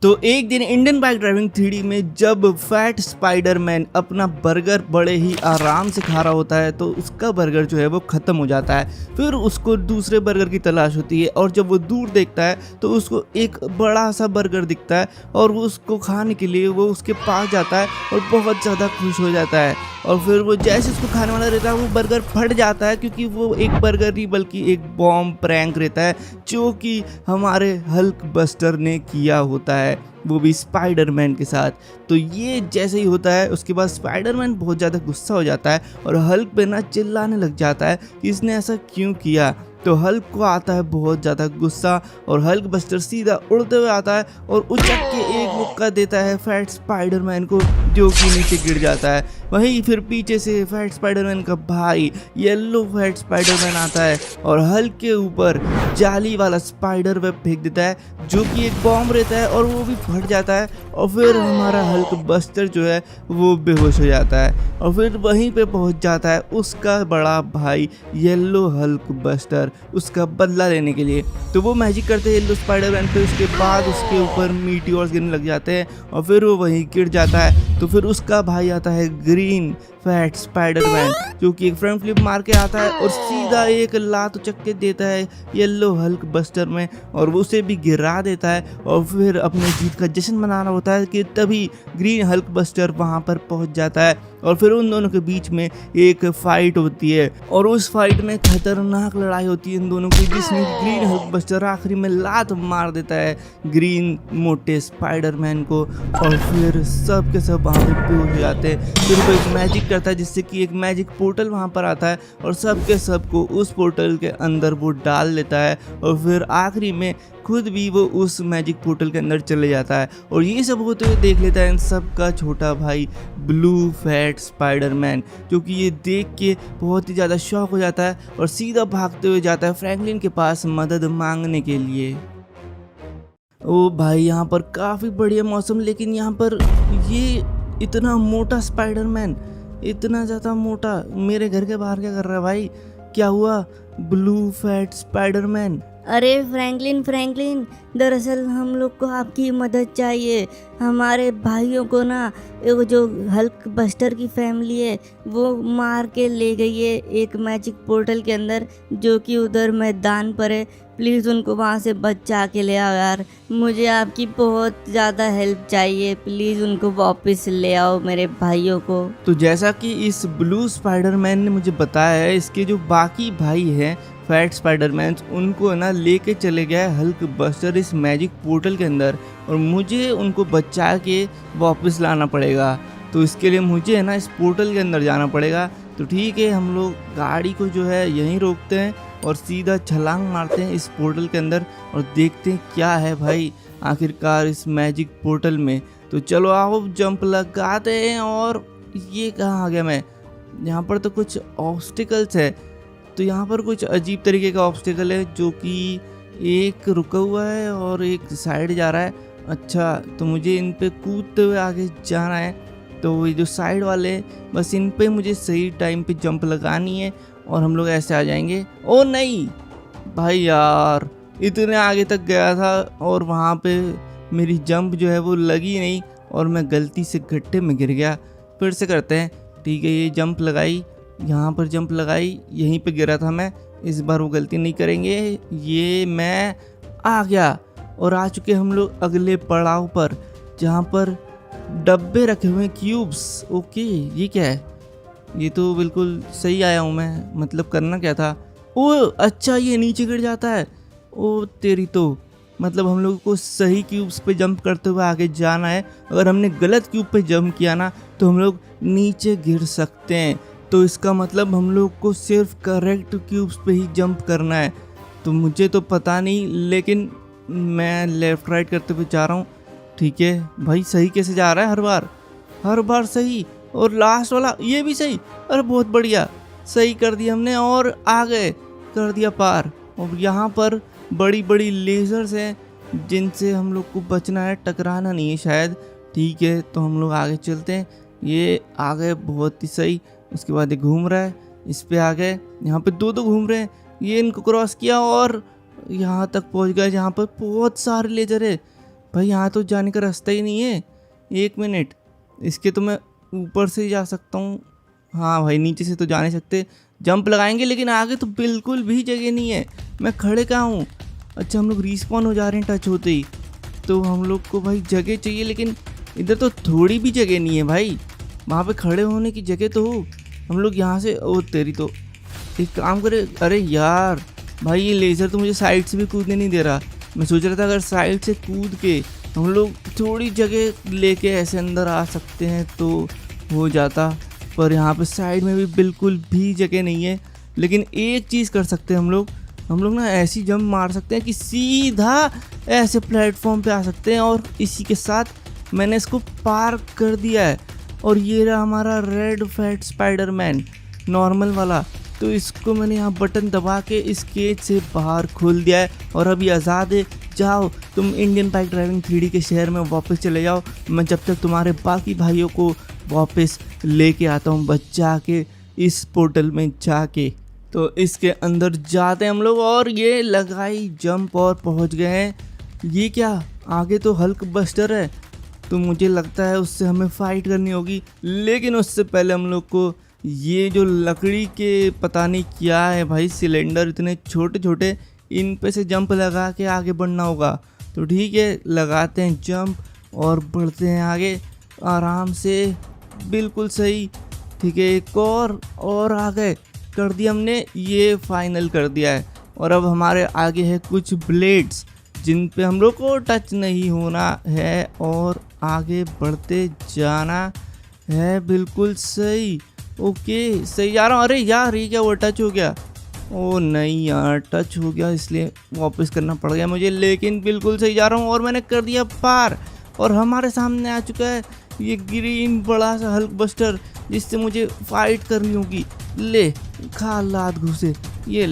तो एक दिन इंडियन बाइक ड्राइविंग 3D में जब फैट स्पाइडरमैन अपना बर्गर बड़े ही आराम से खा रहा होता है तो उसका बर्गर जो है वो ख़त्म हो जाता है। फिर उसको दूसरे बर्गर की तलाश होती है और जब वो दूर देखता है तो उसको एक बड़ा सा बर्गर दिखता है और वो उसको खाने के लिए वो उसके पास जाता है और बहुत ज़्यादा खुश हो जाता है। और फिर वो जैसे उसको खाने वाला रहता है वो बर्गर फट जाता है, क्योंकि वो एक बर्गर नहीं बल्कि एक बॉम्ब प्रैंक रहता है जो कि हमारे हल्क बस्टर ने किया होता है, वो भी स्पाइडरमैन के साथ। तो ये जैसे ही होता है उसके बाद स्पाइडरमैन बहुत ज़्यादा गुस्सा हो जाता है और हल्क पे ना चिल्लाने लग जाता है कि इसने ऐसा क्यों किया। तो हल्क को आता है बहुत ज़्यादा गुस्सा और हल्क बस्टर सीधा उड़ते हुए आता है और उचक के एक मुक्का देता है फैट स्पाइडरमैन को, जो कि नीचे गिर जाता है। वहीं फिर पीछे से फैट स्पाइडरमैन का भाई येलो फैट स्पाइडरमैन आता है और हल्क के ऊपर जाली वाला स्पाइडर वेब फेंक देता है जो कि एक बॉम्ब रहता है और वो भी फट जाता है। और फिर हमारा हल्क बस्टर जो है वो बेहोश हो जाता है और फिर वहीं पे पहुंच जाता है उसका बड़ा भाई येलो हल्क बस्टर उसका बदला लेने के लिए। तो वो मैजिक करते हैं येलो स्पाइडरमैन पे, उसके बाद उसके ऊपर मीटियोर्स गिरने लग जाते हैं और फिर वो वहीं गिर जाता है। तो फिर उसका भाई आता है ग्रीन फैट स्पाइडरमैन जो कि एक फ्रंट फ्लिप मार के आता है और सीधा एक लात उचक के देता है येलो हल्क बस्टर में और वो उसे भी गिरा देता है। और फिर अपने जीत का जश्न मनाना होता है कि तभी ग्रीन हल्क बस्टर वहां पर पहुंच जाता है और फिर उन दोनों के बीच में एक फाइट होती है और उस फाइट में खतरनाक लड़ाई होती है इन दोनों की, जिसमें ग्रीन हल्क बस्टर आखिरी में लात मार देता है ग्रीन मोटे स्पाइडरमैन को और फिर सब के सब वहाँ पे बेहोश हो जाते हैं। फिर वो एक मैजिक करता है जिससे कि एक मैजिक पोर्टल वहाँ पर आता है और सब के सब को उस पोर्टल के अंदर वो डाल देता है और फिर आखिरी में खुद भी वो उस मैजिक पोर्टल के अंदर चले जाता है। और ये सब होते हुए देख लेता है इन सब का छोटा भाई ब्लू फैट स्पाइडरमैन, जो कि ये देख के बहुत ही ज़्यादा शॉक हो जाता है और सीधा भागते हुए जाता है फ्रैंकलिन के पास मदद मांगने के लिए। ओ भाई यहाँ पर काफ़ी बढ़िया मौसम, लेकिन यहाँ पर ये इतना मोटा स्पाइडरमैन, इतना ज़्यादा मोटा मेरे घर के बाहर क्या कर रहा है भाई? क्या हुआ ब्लू फैट स्पाइडरमैन? अरे फ्रैंकलिन, दरअसल हम लोग को आपकी मदद चाहिए। हमारे भाइयों को ना वो जो हल्क बस्टर की फैमिली है वो मार के ले गई है एक मैजिक पोर्टल के अंदर जो कि उधर मैदान पर है। प्लीज़ उनको वहाँ से बचा के ले आओ यार, मुझे आपकी बहुत ज़्यादा हेल्प चाहिए। प्लीज़ उनको वापस ले आओ मेरे भाइयों को। तो जैसा कि इस ब्लू स्पाइडरमैन ने मुझे बताया है, इसके जो बाकी भाई हैं फैट स्पाइडरमैन उनको ना लेके चले गया है हल्क बस्टर इस मैजिक पोर्टल के अंदर और मुझे उनको बचा के वापस लाना पड़ेगा। तो इसके लिए मुझे ना इस पोर्टल के अंदर जाना पड़ेगा। तो ठीक है, हम लोग गाड़ी को जो है यहीं रोकते हैं और सीधा छलांग मारते हैं इस पोर्टल के अंदर और देखते हैं क्या है भाई आखिरकार इस मैजिक पोर्टल में। तो चलो आओ जंप लगाते हैं। और ये कहाँ आ गया मैं? यहाँ पर तो कुछ ऑब्स्टिकल्स है, तो यहाँ पर कुछ अजीब तरीके का ऑब्स्टिकल है जो कि एक रुका हुआ है और एक साइड जा रहा है। अच्छा, तो मुझे इन पे कूदते हुए आगे जाना है। तो ये जो साइड वाले हैं बस इन पे मुझे सही टाइम पे जंप लगानी है और हम लोग ऐसे आ जाएंगे। ओ नहीं भाई यार, इतने आगे तक गया था और वहाँ पे मेरी जंप जो है वो लगी नहीं और मैं गलती से गड्ढे में गिर गया। फिर से करते हैं। ठीक है, ये जंप लगाई, यहाँ पर जंप लगाई, यहीं पे गिरा था मैं। इस बार वो गलती नहीं करेंगे। ये मैं आ गया और आ चुके हम लोग अगले पड़ाव पर जहाँ पर डब्बे रखे हुए हैं क्यूब्स। ओके, ये क्या है? ये तो बिल्कुल सही आया हूँ मैं, मतलब करना क्या था? ओ अच्छा, ये नीचे गिर जाता है। ओ तेरी तो, मतलब हम लोगों को सही क्यूब्स पे जंप करते हुए आगे जाना है। अगर हमने गलत क्यूब पे जंप किया ना तो हम लोग नीचे गिर सकते हैं। तो इसका मतलब हम लोग को सिर्फ करेक्ट क्यूब्स पे ही जंप करना है। तो मुझे तो पता नहीं, लेकिन मैं लेफ़्ट राइट करते हुए जा रहा हूँ। ठीक है भाई, सही कैसे जा रहा है? हर बार सही। और लास्ट वाला ये भी सही। अरे बहुत बढ़िया, सही कर दिया हमने और आ गए, कर दिया पार। और यहाँ पर बड़ी बड़ी लेज़र्स हैं जिनसे हम लोग को बचना है, टकराना नहीं है शायद। ठीक है, तो हम लोग आगे चलते हैं। ये आ गए, बहुत ही सही। उसके बाद ये घूम रहा है, इस पे आ गए। यहाँ पे दो घूम रहे हैं, ये इनको क्रॉस किया और यहाँ तक पहुँच गए जहाँ पर बहुत सारे लेजर है। भाई यहाँ तो जाने का रास्ता ही नहीं है। एक मिनट, इसके तो मैं ऊपर से ही जा सकता हूँ। हाँ भाई, नीचे से तो जा नहीं सकते। जंप लगाएंगे लेकिन आगे तो बिल्कुल भी जगह नहीं है। मैं खड़े कहाँ हूँ? अच्छा, हम लोग रिस्पॉन हो जा रहे हैं टच होते ही। तो हम लोग को भाई जगह चाहिए, लेकिन इधर तो थोड़ी भी जगह नहीं है भाई। वहाँ पे खड़े होने की जगह तो हो। हम लोग यहाँ से, ओ तेरी तो, एक काम करे। अरे यार भाई, ये लेज़र तो मुझे साइड से भी कूदने नहीं दे रहा। मैं सोच रहा था अगर साइड से कूद के हम लोग थोड़ी जगह लेके ऐसे अंदर आ सकते हैं तो हो जाता, पर यहाँ पे साइड में भी बिल्कुल भी जगह नहीं है। लेकिन एक चीज़ कर सकते हैं हम लोग ना ऐसी जंप मार सकते हैं कि सीधा ऐसे प्लेटफॉर्म पे आ सकते हैं। और इसी के साथ मैंने इसको पार कर दिया है। और ये रहा हमारा रेड फैट स्पाइडरमैन, नॉर्मल वाला। तो इसको मैंने यहाँ बटन दबा के इस केज से बाहर खोल दिया है और अभी आज़ाद है। जाओ तुम इंडियन बाइक ड्राइविंग 3D के शहर में वापस चले जाओ। मैं जब तक तुम्हारे बाकी भाइयों को वापस लेके आता हूँ बचा के इस पोर्टल में जाके। तो इसके अंदर जाते हैं हम लोग और ये लगाई जंप और पहुँच गए हैं। ये क्या, आगे तो हल्क बस्टर है, तो मुझे लगता है उससे हमें फाइट करनी होगी। लेकिन उससे पहले हम लोग को ये जो लकड़ी के पता नहीं क्या है भाई, सिलेंडर इतने छोटे छोटे, इन पे से जंप लगा के आगे बढ़ना होगा। तो ठीक है, लगाते हैं जंप और बढ़ते हैं आगे आराम से। बिल्कुल सही, ठीक है, एक और आ गए, कर दिया हमने, ये फाइनल कर दिया है। और अब हमारे आगे है कुछ ब्लेड्स जिन पे हम लोग को टच नहीं होना है और आगे बढ़ते जाना है। बिल्कुल सही, ओके सही जा रहा हूँ। अरे यार, ये क्या वो टच हो गया? ओ नहीं यार, टच हो गया इसलिए वापस करना पड़ गया मुझे। लेकिन बिल्कुल सही जा रहा हूँ और मैंने कर दिया पार। और हमारे सामने आ चुका है ये ग्रीन बड़ा सा हल्क बस्टर, जिससे मुझे फाइट करनी होगी। ले खा लात घुसे, ये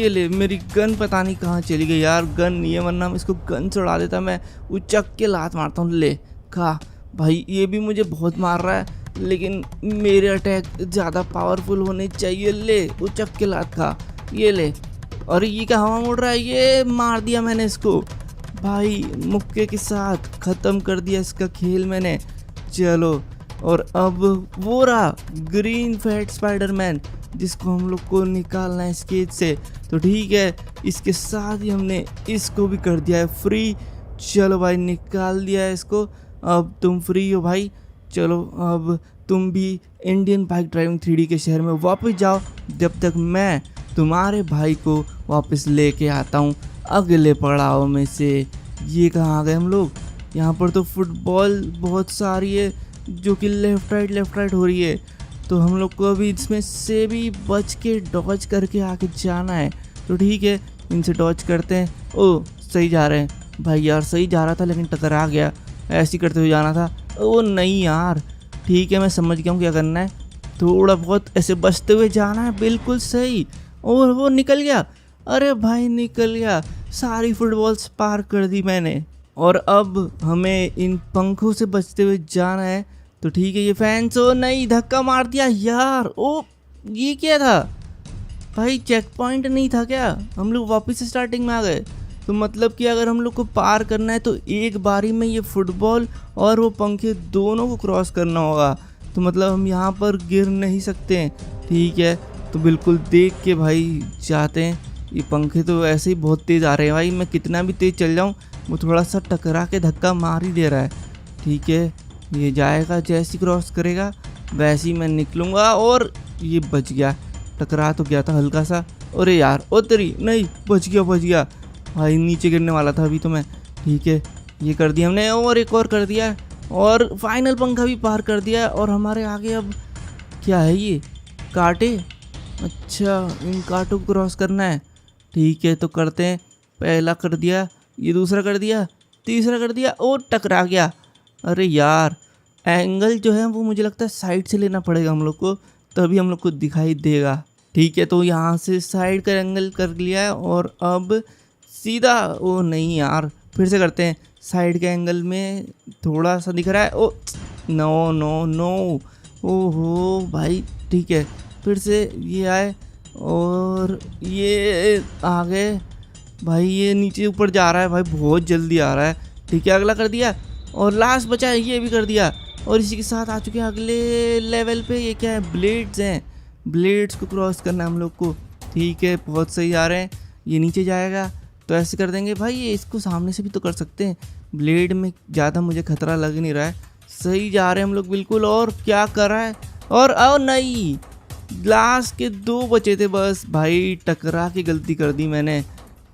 ले मेरी गन पता नहीं कहाँ चली गई यार। गन नहीं है, वरना मैं इसको गन से उड़ा देता। मैं उचक के लात मारता हूँ। ले खा भाई, ये भी मुझे बहुत मार रहा है, लेकिन मेरे अटैक ज़्यादा पावरफुल होने चाहिए। ले उचक के लात खा, ये ले। और ये क्या हवा उड़ रहा है? ये मार दिया मैंने इसको भाई, मुक्के के साथ ख़त्म कर दिया इसका खेल मैंने। चलो, और अब वो रहा ग्रीन फैट स्पाइडरमैन, जिसको हम लोग को निकालना है स्केच से। तो ठीक है, इसके साथ ही हमने इसको भी कर दिया है फ्री। चलो भाई, निकाल दिया है इसको। अब तुम फ्री हो भाई। चलो अब तुम भी इंडियन बाइक ड्राइविंग 3D के शहर में वापस जाओ, जब तक मैं तुम्हारे भाई को वापस लेके आता हूँ अगले पड़ाव में से। ये कहाँ आ गए हम लोग? यहाँ पर तो फुटबॉल बहुत सारी है जो कि लेफ़्ट राइट हो रही है। तो हम लोग को अभी इसमें से भी बच के डॉज करके आगे जाना है। तो ठीक है, इनसे डॉज करते हैं। ओ सही जा रहे हैं भाई यार, सही जा रहा था लेकिन टकरा गया। ऐसे ही करते हुए जाना था। ओ नहीं यार, ठीक है, मैं समझ गया हूँ क्या करना है। थोड़ा बहुत ऐसे बचते हुए जाना है, बिल्कुल सही। और वो निकल गया। अरे भाई निकल गया, सारी फुटबॉल्स पार कर दी मैंने। और अब हमें इन पंखों से बचते हुए जाना है। तो ठीक है, ये फैंस, ओ नहीं, धक्का मार दिया यार। ओ ये क्या था भाई? चेक पॉइंट नहीं था क्या? हम लोग वापस स्टार्टिंग में आ गए। तो मतलब कि अगर हम लोग को पार करना है तो एक बारी में ये फुटबॉल और वो पंखे दोनों को क्रॉस करना होगा। तो मतलब हम यहाँ पर गिर नहीं सकते हैं। ठीक है, तो बिल्कुल देख के भाई जाते हैं। ये पंखे तो ऐसे ही बहुत तेज़ आ रहे हैं भाई, मैं कितना भी तेज़ चल जाऊँ वो थोड़ा सा टकरा के धक्का मार ही दे रहा है। ठीक है, ये जाएगा, जैसे ही क्रॉस करेगा वैसे ही मैं निकलूँगा। और ये बच गया, टकरा तो गया था हल्का सा। अरे यार, ओ तेरी, नहीं, बच गया भाई, नीचे गिरने वाला था अभी तो मैं। ठीक है, ये कर दिया हमने और एक और कर दिया और फाइनल पंखा भी पार कर दिया। और हमारे आगे अब क्या है? ये कांटे। अच्छा, इन कांटों को क्रॉस करना है। ठीक है, तो करते हैं। पहला कर दिया, ये दूसरा कर दिया, तीसरा कर दिया और टकरा गया। अरे यार, एंगल जो है वो मुझे लगता है साइड से लेना पड़ेगा हम लोग को, तभी हम लोग को दिखाई देगा। ठीक है, तो यहाँ से साइड का एंगल कर लिया है और अब सीधा। ओ नहीं यार, फिर से करते हैं। साइड के एंगल में थोड़ा सा दिख रहा है। ओ नो, ओहो भाई। ठीक है, फिर से ये आए और ये आ गए भाई। ये नीचे ऊपर जा रहा है भाई, बहुत जल्दी आ रहा है। ठीक है, अगला कर दिया और लास्ट बचा है ये भी कर दिया। और इसी के साथ आ चुके हैं अगले लेवल पे। ये क्या है, ब्लेड्स हैं, ब्लेड्स को क्रॉस करना है हम लोग को। ठीक है, बहुत सही आ रहे हैं। ये नीचे जाएगा तो ऐसे कर देंगे भाई, ये इसको सामने से भी तो कर सकते हैं। ब्लेड में ज़्यादा मुझे खतरा लग नहीं रहा है, सही जा रहे हैं हम लोग बिल्कुल। और क्या कर रहा है, और नहीं, ग्लास के 2 बचे थे बस भाई, टकरा के गलती कर दी मैंने।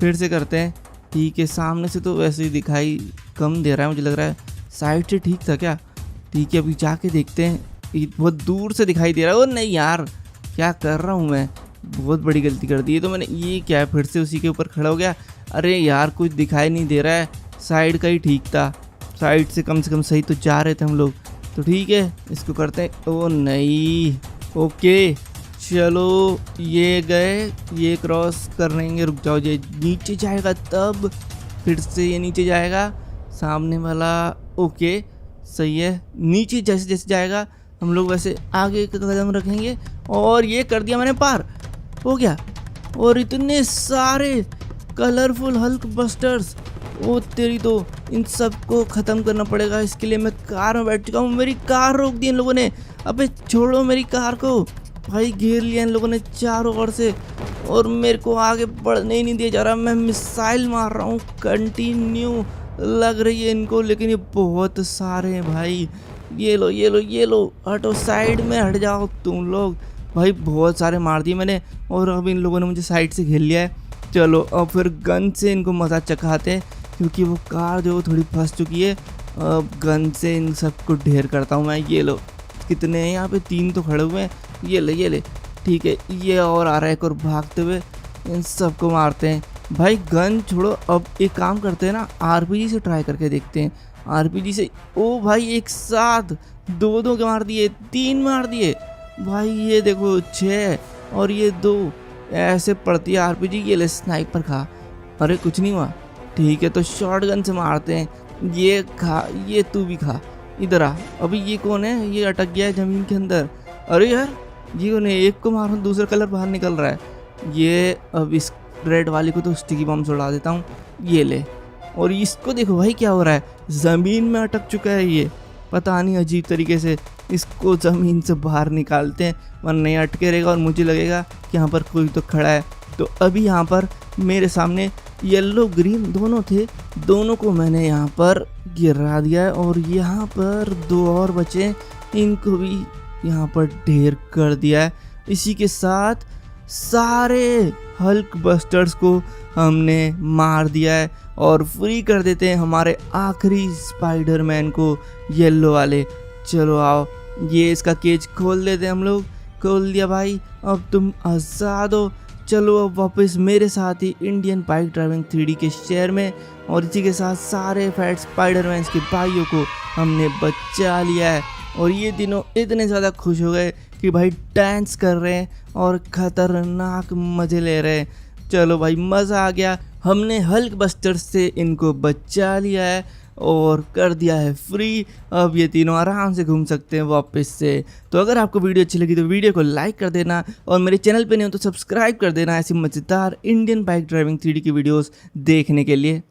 फिर से करते हैं। ठीक है, सामने से तो वैसे ही दिखाई कम दे रहा है मुझे लग रहा है, साइड से ठीक था क्या। ठीक है, अभी जाके देखते हैं। ये बहुत दूर से दिखाई दे रहा है। ओ नहीं यार, क्या कर रहा हूँ मैं, बहुत बड़ी गलती कर दी है तो मैंने। ये क्या है, फिर से उसी के ऊपर खड़ा हो गया। अरे यार, कुछ दिखाई नहीं दे रहा है, साइड का ही ठीक था, साइड से कम सही तो जा रहे थे हम लोग। तो ठीक है, इसको करते हैं। ओ नहीं, ओके चलो ये गए, ये क्रॉस कर लेंगे। रुक जाओ, ये नीचे जाएगा तब, फिर से ये नीचे जाएगा सामने वाला। ओके सही है, नीचे जैसे जैसे जाएगा हम लोग वैसे आगे का कदम रखेंगे। और ये कर दिया मैंने, पार हो गया। और इतने सारे कलरफुल हल्क बस्टर्स, ओ तेरी तो, इन सबको ख़त्म करना पड़ेगा। इसके लिए मैं कार में बैठ चुका हूँ। मेरी कार रोक दी इन लोगों ने। अबे छोड़ो मेरी कार को भाई, घेर लिया इन लोगों ने चारों ओर से और मेरे को आगे बढ़ने ही नहीं दिया जा रहा। मैं मिसाइल मार रहा हूँ कंटिन्यू, लग रही है इनको, लेकिन ये बहुत सारे हैं भाई। ये लो ये लो ये लो, हटो साइड में, हट जाओ तुम लोग। भाई बहुत सारे मार दिए मैंने और अब इन लोगों ने मुझे साइड से घेर लिया है। चलो अब फिर गन से इनको मज़ा चखाते हैं, क्योंकि वो कार जो थोड़ी फंस चुकी है। अब गन से इन सबको ढेर करता हूँ मैं। ये लो, कितने हैं यहाँ पे, 3 तो खड़े हुए हैं। ये ले ठीक है, ये और आ रहा है एक और भागते हुए, इन सबको मारते हैं। भाई गन छोड़ो, अब एक काम करते हैं ना, आरपीजी से ट्राई करके देखते हैं। आरपीजी से, ओ भाई एक साथ 2 के मार दिए, 3 मार दिए भाई। ये देखो 6 और ये 2, ऐसे पड़ती है आरपीजी। ये ले स्नाइपर खा, अरे कुछ नहीं हुआ। ठीक है, तो शॉटगन से मारते हैं। ये खा, ये तू भी खा, इधर आ। अभी ये कौन है, ये अटक गया है ज़मीन के अंदर। अरे यार, ये कौन है, एक को मारो दूसरा कलर बाहर निकल रहा है। ये अब इस रेड वाली को तो स्टिकी बम से उड़ा देता हूँ। ये ले, और इसको देखो भाई क्या हो रहा है, ज़मीन में अटक चुका है ये, पता नहीं अजीब तरीके से। इसको ज़मीन से बाहर निकालते हैं, वरना ये अटके रहेगा और मुझे लगेगा कि यहाँ पर कोई तो खड़ा है। तो अभी यहाँ पर मेरे सामने येलो ग्रीन दोनों थे, दोनों को मैंने यहाँ पर गिरा दिया है। और यहाँ पर 2 और बचे, इनको भी यहाँ पर ढेर कर दिया है। इसी के साथ सारे हल्क बस्टर्स को हमने मार दिया है और फ्री कर देते हैं हमारे आखिरी स्पाइडरमैन को, येलो वाले। चलो आओ, ये इसका केज खोल देते हैं हम लोग। खोल दिया भाई, अब तुम आज़ाद हो। चलो अब वापस मेरे साथ ही इंडियन बाइक ड्राइविंग 3D के शहर में। और इसी के साथ सारे फैट स्पाइडरमैन के भाइयों को हमने बचा लिया है। और ये दिनों इतने ज़्यादा खुश हो गए कि भाई डांस कर रहे हैं और ख़तरनाक मज़े ले रहे हैं। चलो भाई, मज़ा आ गया, हमने हल्क बस्टर्स से इनको बचा लिया है और कर दिया है फ्री। अब ये तीनों आराम से घूम सकते हैं वापस से। तो अगर आपको वीडियो अच्छी लगी तो वीडियो को लाइक कर देना, और मेरे चैनल पे नहीं हो तो सब्सक्राइब कर देना ऐसी मज़ेदार इंडियन बाइक ड्राइविंग 3D की वीडियोस देखने के लिए।